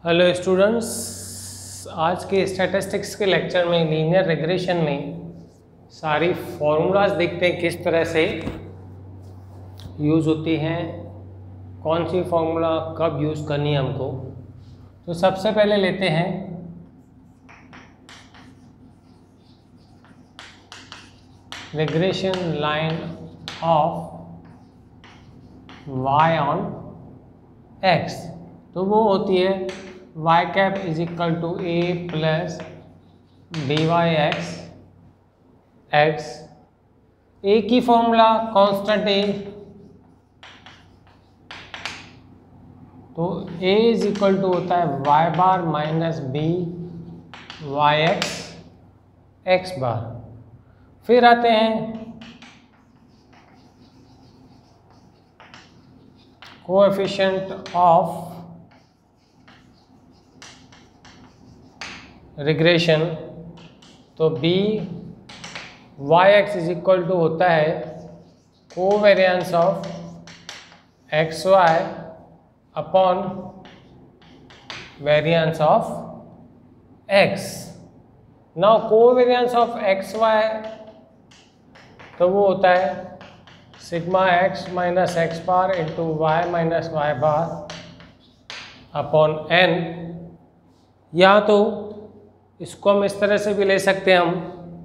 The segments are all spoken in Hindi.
हेलो स्टूडेंट्स, आज के स्टैटिस्टिक्स के लेक्चर में लीनियर रिग्रेशन में सारी फॉर्मूलाज देखते हैं किस तरह से यूज़ होती हैं, कौन सी फार्मूला कब यूज़ करनी है हमको। तो सबसे पहले लेते हैं regression line of y on x। तो वो होती है y cap is equal to a plus d y x. A की फॉर्मूला कांस्टेंट ए, तो a इज इक्वल टू होता है y bar minus b y x bar. फिर आते हैं कोएफिशिएंट ऑफ रिग्रेशन, तो b y x is equal to होता है covariance of x y upon variance of x. Now covariance of x y तो वो होता है sigma x minus x bar into y minus y bar upon n. या तो इसको हम इस तरह से भी ले सकते हैं, हम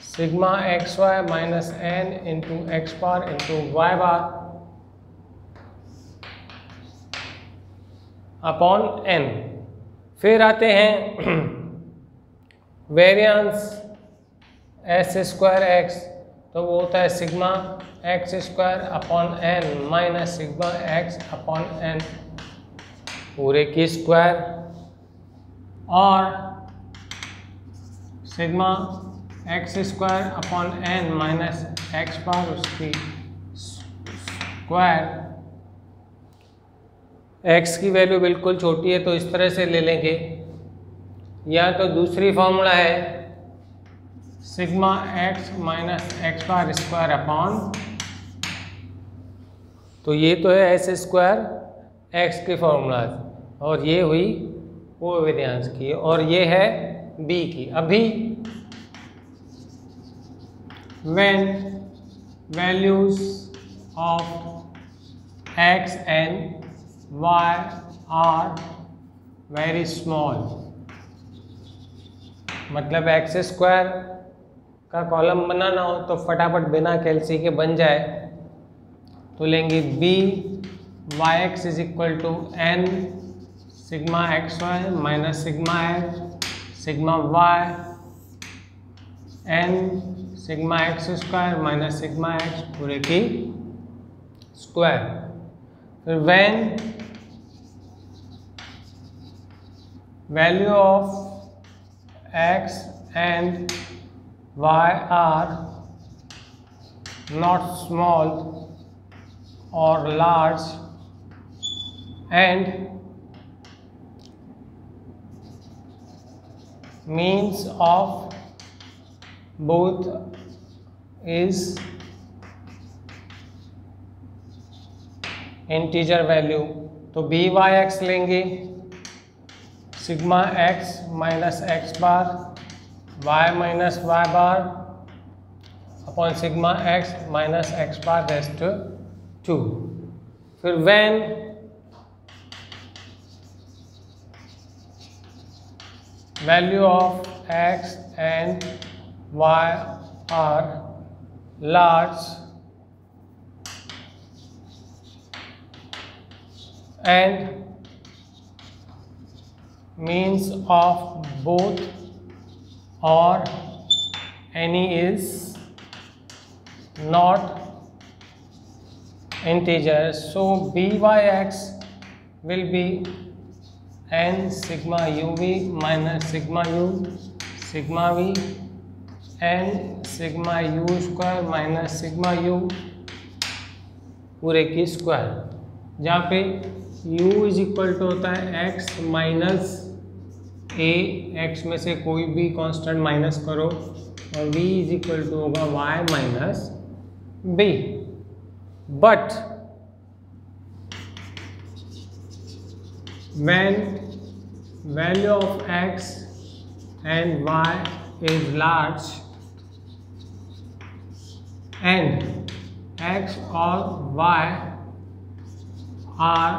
sigma x y minus n into x bar into y bar upon n. फिर आते हैं वेरिएंस एस स्क्वायर एक्स, तो वो होता है sigma x square upon n minus sigma x upon n पूरे की स्क्वायर, और sigma x square upon n minus x bar उसकी स्क्वायर। एक्स की वैल्यू बिल्कुल छोटी है तो इस तरह से ले लेंगे, या तो दूसरी फॉर्मूला है सिग्मा एक्स माइनस एक्स बार स्क्वायर अपॉन, तो ये तो है एस स्क्वायर एक्स की फॉर्मूला, और ये हुई कोवेरिएंस की, और ये है बी की। अभी when values of x and y are very small, मतलब एक्स स्क्वायर का कॉलम बनाना हो तो फटाफट बिना कैलसी के बन जाए, तो लेंगे b y x is equal to n sigma x y minus sigma x sigma y n sigma x square minus sigma x पूरे की स्क्वायर। फिर when value of x and y are not small or large and means of both is integer value, तो बी वाई एक्स लेंगे sigma x minus x bar y minus y bar upon sigma x minus x bar rest 2। फिर when value of x and y are large and means of both or any is not integer, so byx will be n sigma uv minus sigma u sigma v n sigma u square minus sigma u पूरे की स्क्वायर, जहाँ पे u इज इक्वल टू होता है x माइनस ए, x में से कोई भी कांस्टेंट माइनस करो, और v इज इक्वल टू होगा y minus b। But when value of x and y is large and x or y are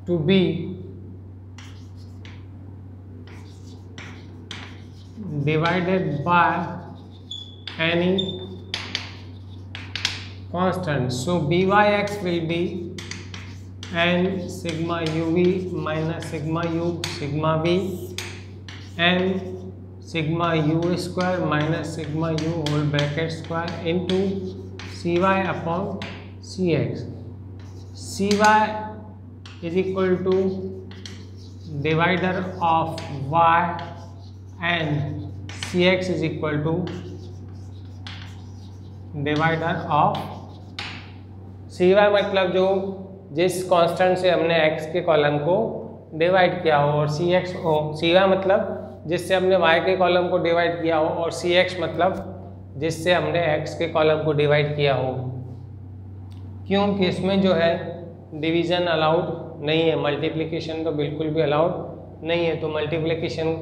to be divided by any constant. So byx will be n sigma uv minus sigma u sigma v n sigma u square minus sigma u whole bracket square into cy upon cx. cy is equal to divider of y and cx is equal to divider of cy मतलब जो जिस कांस्टेंट से हमने x के कॉलम को डिवाइड किया हो, और cy मतलब जिससे हमने y के कॉलम को डिवाइड किया हो, और cx मतलब जिससे हमने x के कॉलम को डिवाइड किया हो। क्योंकि इसमें जो है डिवीज़न अलाउड नहीं है, मल्टीप्लिकेशन तो बिल्कुल भी अलाउड नहीं है। तो मल्टीप्लिकेशन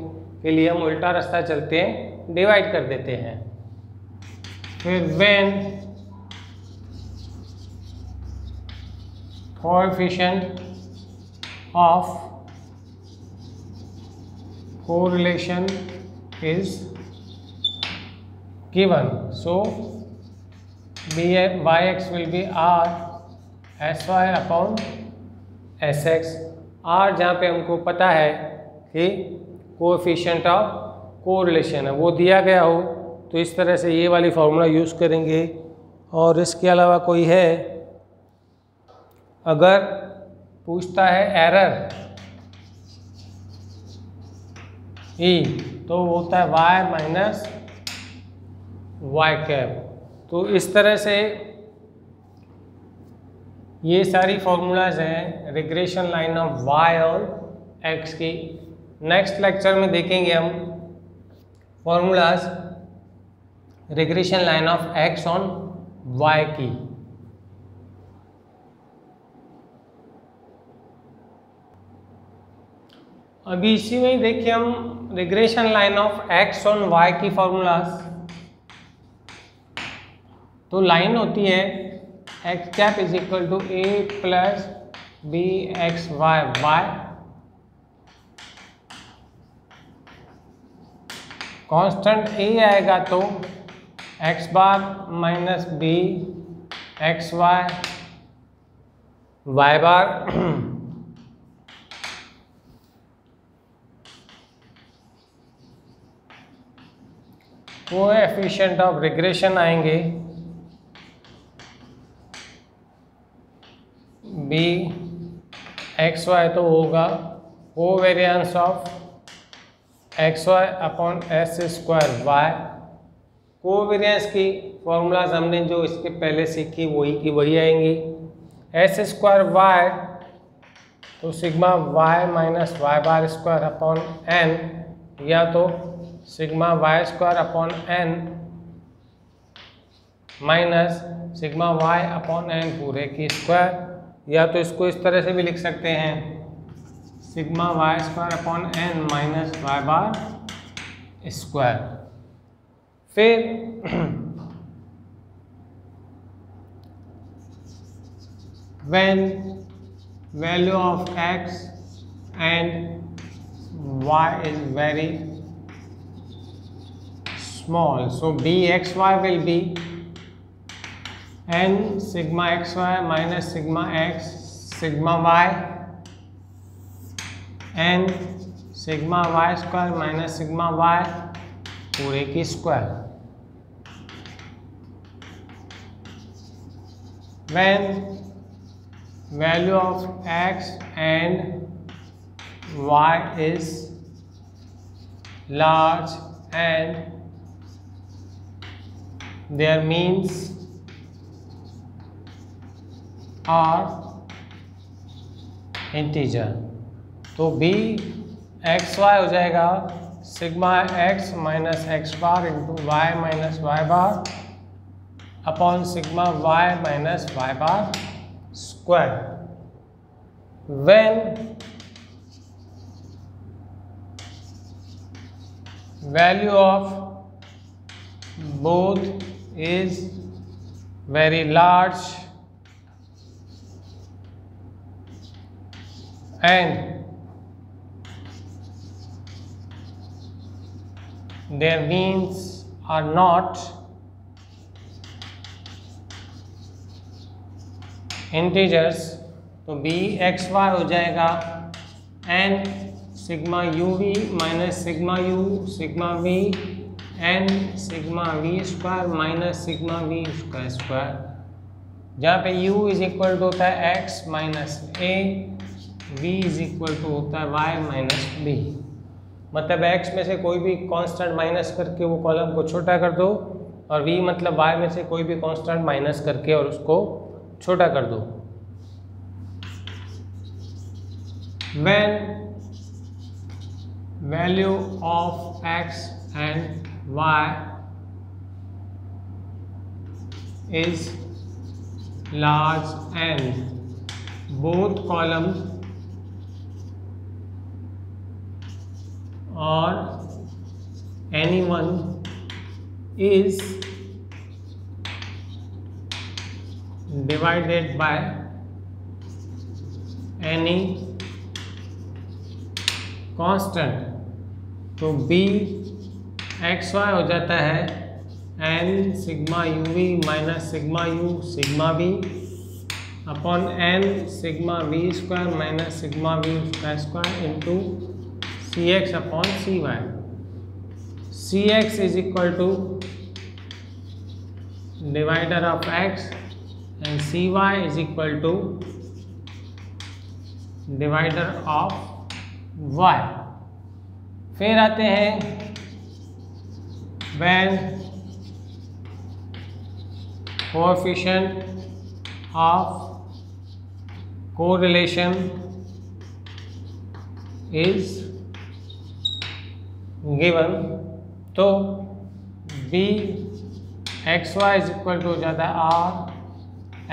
के लिए हम उल्टा रास्ता चलते हैं, डिवाइड कर देते हैं। फिर when coefficient of correlation is given, so yx will be r sy upon sx। r जहाँ पे हमको पता है कि कोएफिशिएंट ऑफ कोरिलेशन है वो दिया गया हो, तो इस तरह से ये वाली फार्मूला यूज़ करेंगे। और इसके अलावा कोई है, अगर पूछता है एरर ई तो होता है y माइनस वाई कैप। तो इस तरह से ये सारी फार्मूलाज हैं रिग्रेशन लाइन ऑफ y और x की। नेक्स्ट लेक्चर में देखेंगे हम formulas regression line of x on y की। अभी इसी में ही देखिए हम regression line of x on y की फार्मूलाज। तो लाइन होती है x cap is equal to a plus b x y y, constant a आएगा तो x bar minus b x y y bar coefficient of regression आएंगे बी एक्स वाई, तो होगा covariance of x y upon s square y. Covariance की फॉर्मूलाज हमने जो इसके पहले सीखी वही की वही आएंगी। एस स्क्वायर वाई तो sigma y minus y bar square upon n, या तो sigma y square upon n minus sigma y upon n पूरे की स्क्वायर, या तो इसको इस तरह से भी liख सकते हैं sigma y square upon n minus y bar square. फिर when value of x and y is very small, so bxy will be n sigma xy minus sigma x sigma y n sigma y square minus sigma y पूरे की square. when value of x and y is large and their means are integer, तो b एक्स वाई हो जाएगा sigma x minus x bar into y minus y bar upon sigma y minus y bar square. when value of both is very large and their means are not integers, तो बी एक्स वाई हो जाएगा n sigma u v minus sigma u sigma v n sigma v square minus sigma v square square, जहाँ पे u इज इक्वल टू होता है x minus a, v is equal to होता है y माइनस बी। मतलब x में से कोई भी कांस्टेंट माइनस करके वो कॉलम को छोटा कर दो, और v मतलब y में से कोई भी कांस्टेंट माइनस करके और उसको छोटा कर दो। When value of x and y is large and both columns or anyone is divided by any constant, तो बी एक्स वाई हो जाता है n sigma u v minus sigma u sigma v upon n sigma v square minus sigma v square square into c x upon c y. C x is equal to divider of x and c y is equal to divider of y। फिर आते हैं when coefficient of correlation is given, तो b x y is equal to हो जाता है r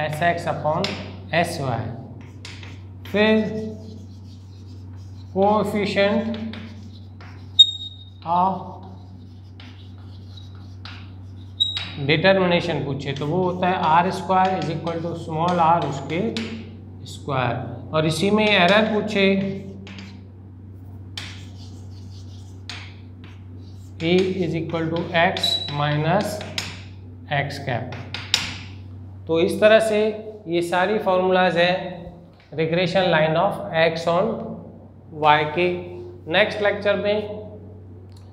s x upon s y. फिर कोएफिशिएंट ऑफ डिटर्मिनेशन पूछे तो वो होता है r square is equal to small r उसके स्क्वायर, और इसी में एरर पूछे e is equal to x minus x cap. तो इस तरह से ये सारी फॉर्मूलाज हैं regression line of x on y के। नेक्स्ट लेक्चर में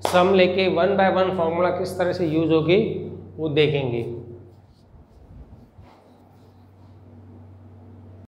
सम लेके 1 बाय 1 फार्मूला किस तरह से यूज होगी वो देखेंगे।